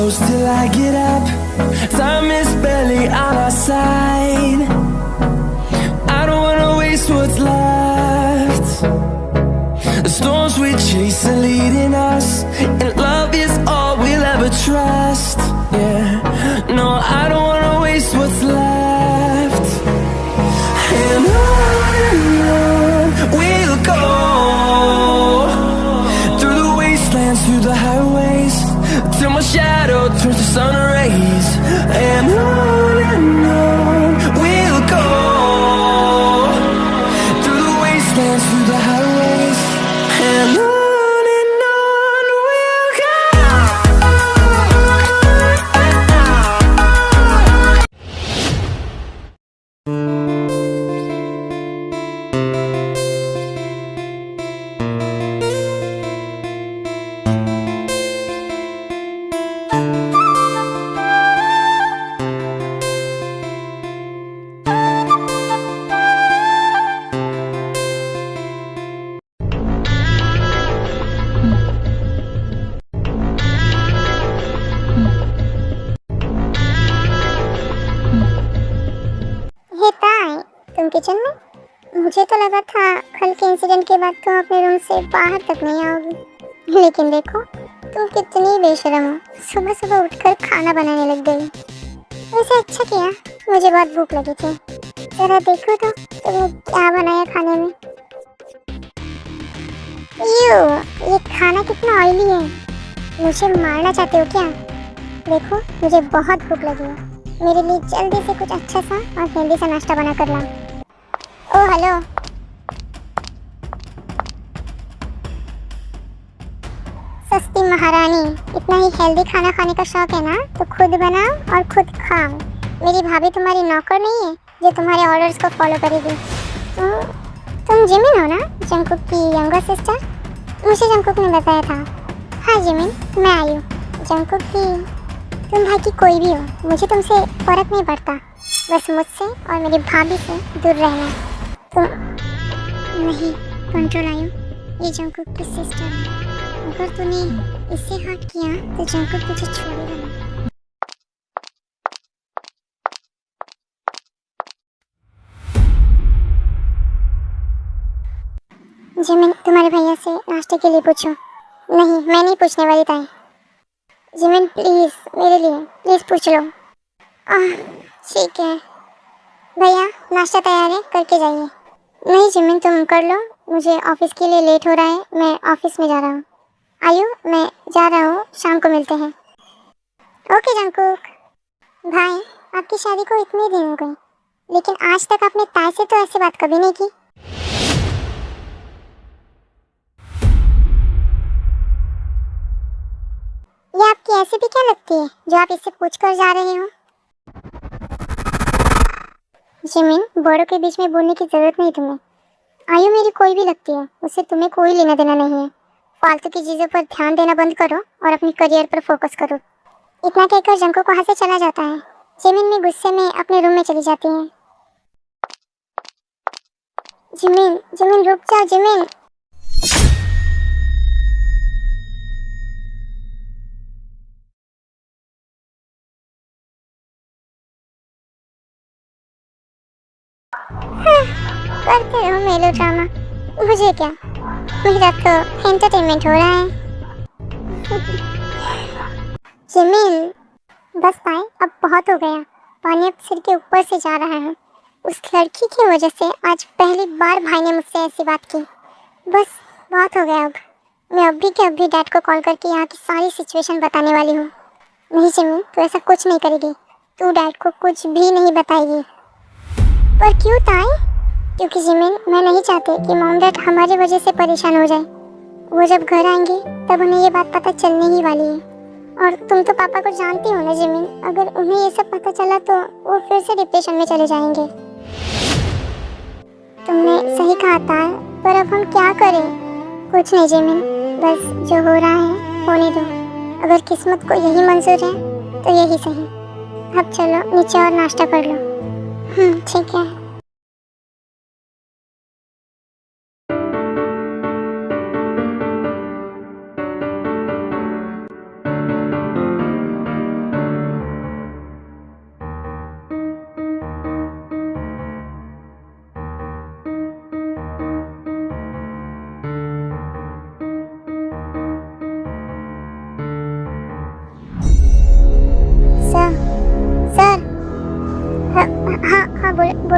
close till I get up. Time is barely on our side. I don't wanna waste what's left. The storms we chase are leading us, and love is all we'll ever trust. Yeah, no, I don't wanna waste what's left. And on we'll go, through the wastelands, through the highways, till my shadow turns to sun rays. And on we'll go, through the wastelands, through the highways, and on we'll go. तुम kitchen में? मुझे तो लगा था कल के incident के बाद तुम अपने रूम से बाहर तक नहीं आओगी, लेकिन देखो तुम कितनी बेशर्म हो, सुबह सुबह उठकर खाना बनाने लग गई। वैसे अच्छा किया, मुझे बहुत भूख लगी थी। जरा देखो तो तुमने क्या बनाया खाने में। ये खाना कितना ऑयली है, मुझे मारना चाहते हो क्या? देखो मुझे बहुत भूख लगी है, मेरे लिए जल्दी से कुछ अच्छा सा और हेल्दी सा नाश्ता बना कर ला। ओ हेलो, सस्ती महारानी, इतना ही हेल्दी खाना खाने का शौक है ना तो खुद बनाओ और खुद खाओ। मेरी भाभी तुम्हारी नौकर नहीं है जो तुम्हारे ऑर्डर्स को फॉलो करेगी। तुम जिमिन हो ना, जंगकुक की यंगर सिस्टर? मुझे जंगकुक ने बताया था। हाँ जिमिन, मैं आई हूँ। जंगकुक की तुम भाई की कोई भी हो, मुझे तुमसे फर्क नहीं पड़ता, बस मुझसे और मेरी भाभी से दूर रहना। तुम नहीं, कंट्रोल आयु, ये जंगकुक की सिस्टर है, अगर तूने इससे हर्ट किया तो जंगकुक तुझे छोड़ेगा नहीं। जिमिन, तुम्हारे भैया से नाश्ते के लिए पूछो। नहीं, मैं नहीं पूछने वाली ताई। जिमिन प्लीज, मेरे लिए प्लीज पूछ लो। ठीक है भैया, नाश्ता तैयार है, करके जाइए। नहीं जिमिन, तुम कर लो, मुझे ऑफिस के लिए लेट हो रहा है, मैं ऑफिस में जा रहा हूँ। आयु, मैं जा रहा हूँ, शाम को मिलते हैं। Okay Jungkook. भाई, आपकी शादी को इतने दिन हो गए, लेकिन आज तक आपने ताई से तो ऐसे बात कभी नहीं की। ये आपकी ऐसी भी क्या लगती है जो आप इससे पूछ कर जा रहे हो? जिमिन, बड़ों के बीच में बोलने की जरूरत नहीं तुम्हें। आयु मेरी कोई भी लगती है, उससे तुम्हें कोई लेना देना नहीं है। फालतू की चीज़ों पर ध्यान देना बंद करो और अपनी करियर पर फोकस करो। इतना कहकर जंको वहाँ से चला जाता है। जिमिन भी गुस्से में अपने रूम में चली जाती है। जिमिन, जिमिन रुक जाओ जिमिन। करते रहो मेलो ड्रामा, मुझे क्या, मेरा तो एंटरटेनमेंट हो रहा है। जिमिन, बस पाए, अब बहुत हो गया, पानी अब सिर के ऊपर से जा रहा है। उस लड़की की वजह से आज पहली बार भाई ने मुझसे ऐसी बात की। बस बहुत हो गया, अब मैं अभी के अभी डैड को कॉल करके यहाँ की सारी सिचुएशन बताने वाली हूँ। नहीं जिमिन, तू ऐसा कुछ नहीं करेगी, तू डैड को कुछ भी नहीं बताएगी। पर क्यों ताई? क्योंकि जिमिन, मैं नहीं चाहती कि मॉम डैड हमारी वजह से परेशान हो जाए। वो जब घर आएंगे तब उन्हें ये बात पता चलने ही वाली है, और तुम तो पापा को जानती हो ना जिमिन, अगर उन्हें ये सब पता चला तो वो फिर से डिप्रेशन में चले जाएंगे। तुमने सही कहा था, पर अब हम क्या करें? कुछ नहीं जिमिन, बस जो हो रहा है होने दो। अगर किस्मत को यही मंजूर है तो यही सही। अब चलो नीचे और नाश्ता कर लो। ठीक है।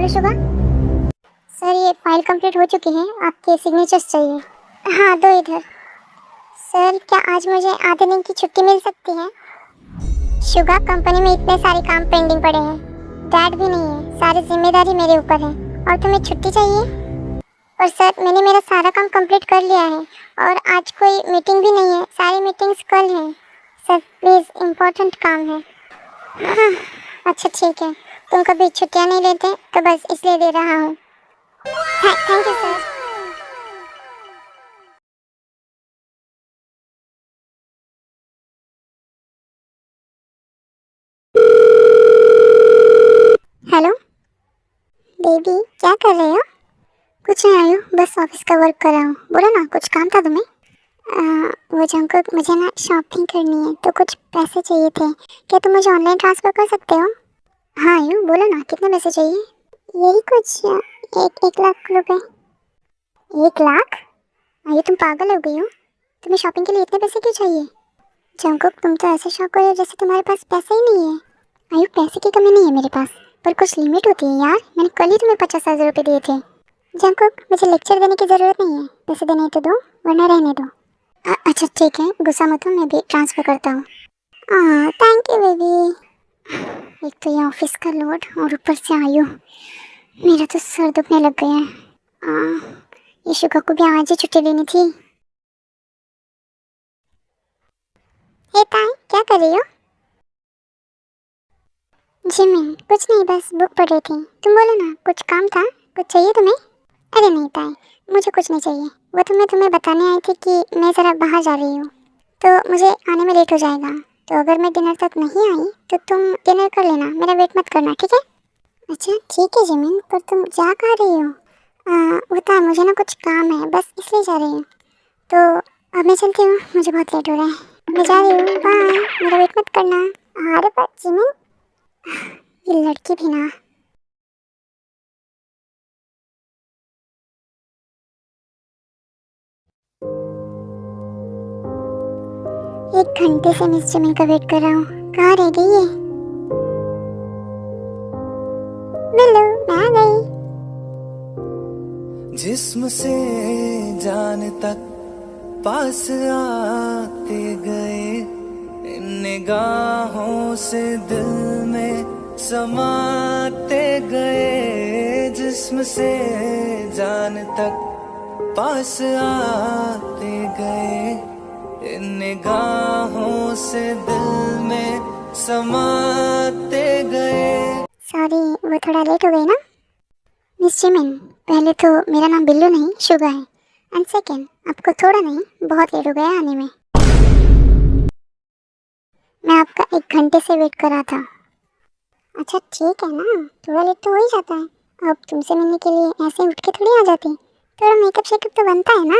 बोलो शुगा। सर ये फाइल कंप्लीट हो चुकी है, आपके सिग्नेचर्स चाहिए। हाँ दो इधर। सर क्या आज मुझे आधे दिन की छुट्टी मिल सकती है? शुगा कंपनी में इतने सारे काम पेंडिंग पड़े हैं, डैड भी नहीं है, सारी जिम्मेदारी मेरे ऊपर है और तुम्हें छुट्टी चाहिए? और सर मैंने मेरा सारा काम कंप्लीट कर लिया है और आज कोई मीटिंग भी नहीं है, सारी मीटिंग्स कल हैं। सर प्लीज़ इम्पोर्टेंट काम है। हाँ, अच्छा ठीक है, तुम कभी छुट्टियाँ नहीं लेते तो बस इसलिए दे रहा हूँ। Thank you sir. Hello baby, क्या कर रहे हो? कुछ नहीं आयु, बस ऑफिस का वर्क कर रहा हूँ। बोलो ना, कुछ काम था तुम्हें? वो जंकुक, मुझे ना शॉपिंग करनी है तो कुछ पैसे चाहिए थे, क्या तुम मुझे ऑनलाइन ट्रांसफ़र कर सकते हो? हाँ आयु, बोलो ना कितने पैसे चाहिए? यही कुछ 1 लाख रुपए। 1 लाख? आयु तुम पागल हो गई हो, तुम्हें शॉपिंग के लिए इतने पैसे क्यों चाहिए? जंकुक तुम तो ऐसे शौक हो जैसे तुम्हारे पास पैसे ही नहीं है। आयु पैसे की कमी नहीं है मेरे पास, पर कुछ लिमिट होती है यार। मैंने कल ही तुम्हें 50,000 रुपये दिए थे। जंकुक मुझे लेक्चर देने की ज़रूरत नहीं है, पैसे देने तो दो वरना रहने दो। अच्छा ठीक है, गुस्सा मत हो, मैं भी ट्रांसफ़र करता हूँ। Thank you baby. एक तो ये ऑफिस का लोड और ऊपर से आयु, मेरा तो सर दुखने लग गया है। ये शुगा को भी आज ही छुट्टी लेनी थी। हे ताई, क्या कर रही हो? जिमिन कुछ नहीं, बस बुक पढ़ रही थी। तुम बोलो ना, कुछ काम था, कुछ चाहिए तुम्हें? अरे नहीं ताई, मुझे कुछ नहीं चाहिए। वो तो मैं तुम्हें बताने आई थी कि मैं ज़रा बाहर जा रही हूँ तो मुझे आने में लेट हो जाएगा, तो अगर मैं डिनर तक नहीं आई तो तुम डिनर कर लेना, मेरा वेट मत करना, ठीक है? अच्छा ठीक है जिमिन, पर तुम जा कहाँ रही हो? बता, मुझे ना कुछ काम है, बस इसलिए जा रही हूँ। तो अब मैं चलती हूँ, मुझे बहुत लेट हो रहा है, मैं जा रही हूँ, बाय, मेरा वेट मत करना। अरे पर जिमिन, ये लड़की भी ना। 1 घंटे से मिस जिमिन का वेट कर रहा हूँ, कहाँ रह गई है? बिल्लू मैं आ गई। जिस्म से जान तक पास आते गए, इन निगाहों से दिल में समाते गए। जिस्म से जान तक पास आते गए, इन निगाहों से दिल में समाते गए। सॉरी, वो थोड़ा लेट हो गई ना। मिस जिमिन, पहले तो मेरा नाम बिल्लू नहीं शुगा है, एंड सेकेंड आपको थोड़ा नहीं बहुत लेट हो गया आने में। मैं आपका 1 घंटे से वेट कर रहा था। अच्छा ठीक है ना, थोड़ा लेट तो हो ही जाता है। अब तुमसे मिलने के लिए ऐसे उठ के थोड़ी आ जाती, थोड़ा मेकअप शेकअप तो बनता है ना।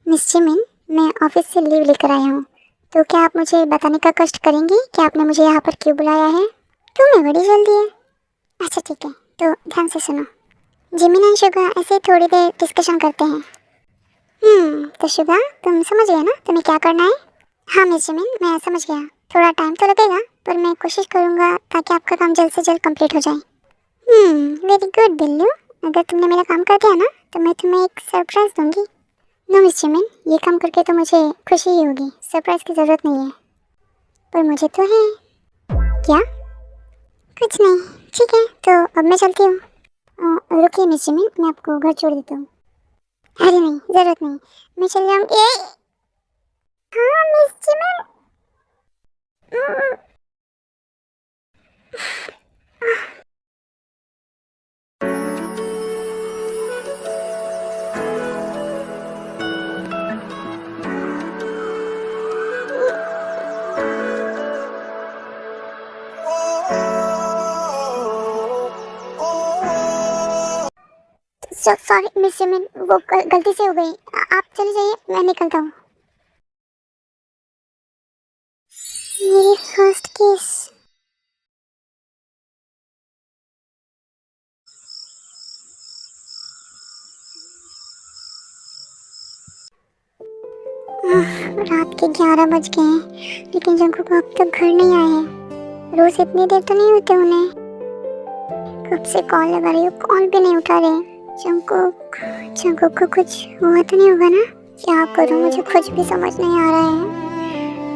मिस जिमिन, मैं ऑफिस से लीव लेकर आया हूँ, तो क्या आप मुझे बताने का कष्ट करेंगी कि आपने मुझे यहाँ पर क्यों बुलाया है? तुम्हें बड़ी जल्दी है। अच्छा ठीक है, तो ध्यान से सुनो। जिमिन एंड शुगा ऐसे थोड़ी देर डिस्कशन करते हैं। तो शुगा तुम समझ गए ना तुम्हें क्या करना है? हाँ मिस जिमिन, मैं समझ गया। थोड़ा टाइम तो लगेगा, पर मैं कोशिश करूँगा ताकि आपका काम जल्द से जल्द कंप्लीट हो जाए। वेरी गुड बिल्लू, अगर तुमने मेरा काम कर दिया ना तो मैं तुम्हें एक सरप्राइज़ दूंगी। नो मिस जिमिन, ये काम करके तो मुझे खुशी ही होगी, सरप्राइज़ की ज़रूरत नहीं है। पर मुझे तो है। क्या? कुछ नहीं। ठीक है, तो अब मैं चलती हूँ। रुकिए मिस जिमिन, मैं आपको घर छोड़ देता हूँ। अरे नहीं, ज़रूरत नहीं, मैं चल जाऊँगी। हाँ miss Jimin. Sorry miss Jimin, वो गलती से हो गई। आप चले जाइए, मैं निकलता हूँ। मेरी फर्स्ट किस। रात के 11 बज गए हैं, लेकिन जंकुक अब तक घर नहीं आए हैं। रोज इतनी देर तो नहीं होते उन्हें। कब से कॉल लगा रही हूँ, कॉल भी नहीं उठा रहे। जंकुक को कुछ हुआ तो नहीं होगा ना? क्या करूँ, मुझे कुछ भी समझ नहीं आ रहा है।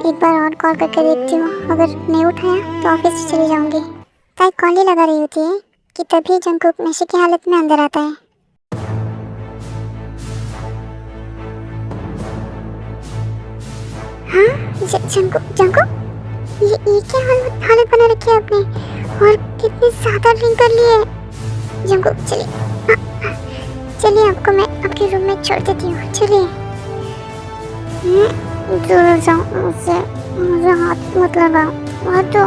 एक बार और कॉल करके देखती हूँ, अगर नहीं उठाया तो ऑफिस से चली जाऊँगी। ताई कॉल ही लगा रही होती है कि तभी जंकुक नशे की हालत में अंदर आता है। हाँ, जंकुक ये क्या हालत बना रखी है आपने, और कितनी ज्यादा ड्रिंक कर ली है। जंकुक चलिए आपको मैं आपके रूम में छोड़ देती हूँ, चलिए। दूर जाओ मुझे हाथ मत लगाओ। तो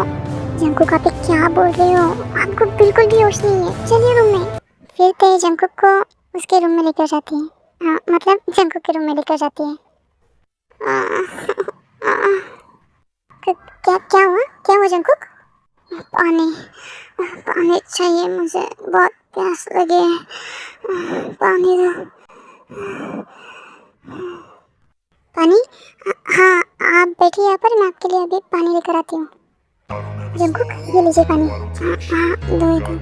जंकुक आप क्या बोल रहे हो, आपको बिल्कुल भी होश नहीं है। चलिए रूम में। फिर ते जंकुक को उसके रूम में लेकर जाती है। हाँ, मतलब जंकुक के रूम में लेकर जाती है। क्या हुआ जंकुक? पानी चाहिए मुझे, बहुत प्यास लगी है। पानी दो। पानी? हाँ, आप बैठिए यहाँ पर, मैं आपके लिए अभी पानी लेकर आती हूँ। जंकुक ये लीजिए पानी। हाँ, दो इधर।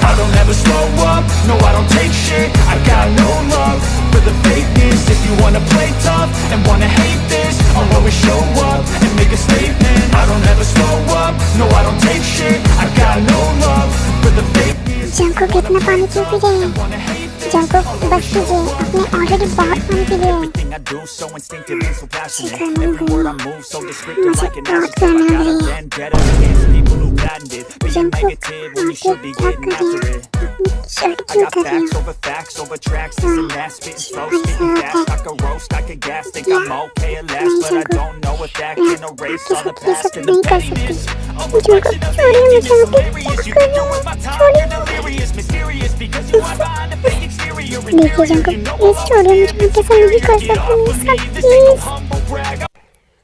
I don't ever slow up, no I don't take shit. I got no love for the fakeness. If you wanna play tough and wanna hate this, I'll always show up and make a statement. I don't ever slow up, no I don't take shit. I got no love for the fakeness. Jungkook कितना पानी क्यों P रहे हैं? Jungkook बस कीजिए, आपने already बहुत पानी पी लिया है। मुझे बहुत प्याना लग रही है। जंकुक आप क्या कर रहे हैं? शर्ट क्यों उतार रहे हो? ये सब नहीं कर सकती। जंकुक छोड़िए मुझे, देखिए जंकुक प्लीज छोड़िए मुझे, मैं कैसे नहीं कर सकती प्लीज।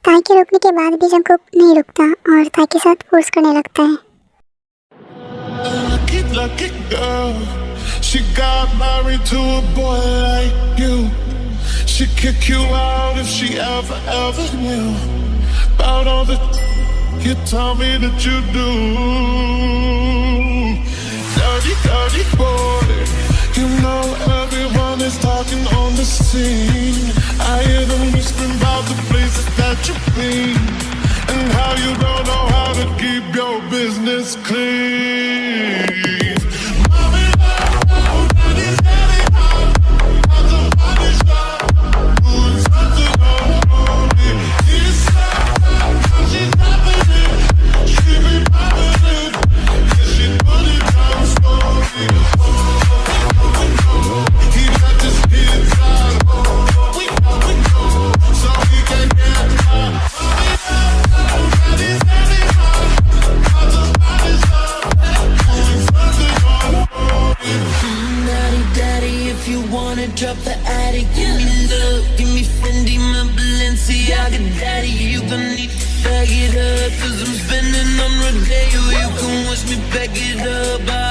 ताई के रोकने के बाद भी जंकुक नहीं रुकता और ताई के साथ फोर्स करने लगता है। Lucky girl, she got married to a boy like you. She'd kick you out if she ever knew about all the you tell me that you do. Dirty boy, you know everyone is talking on the scene. I hear them whispering about the places that you've been and how you don't know how to keep your business clean. Drop the attic, give me love, give me Fendi, my Balenciaga daddy. You don't need to bag it up, cause I'm spending on Rodeo. You can watch me back it up.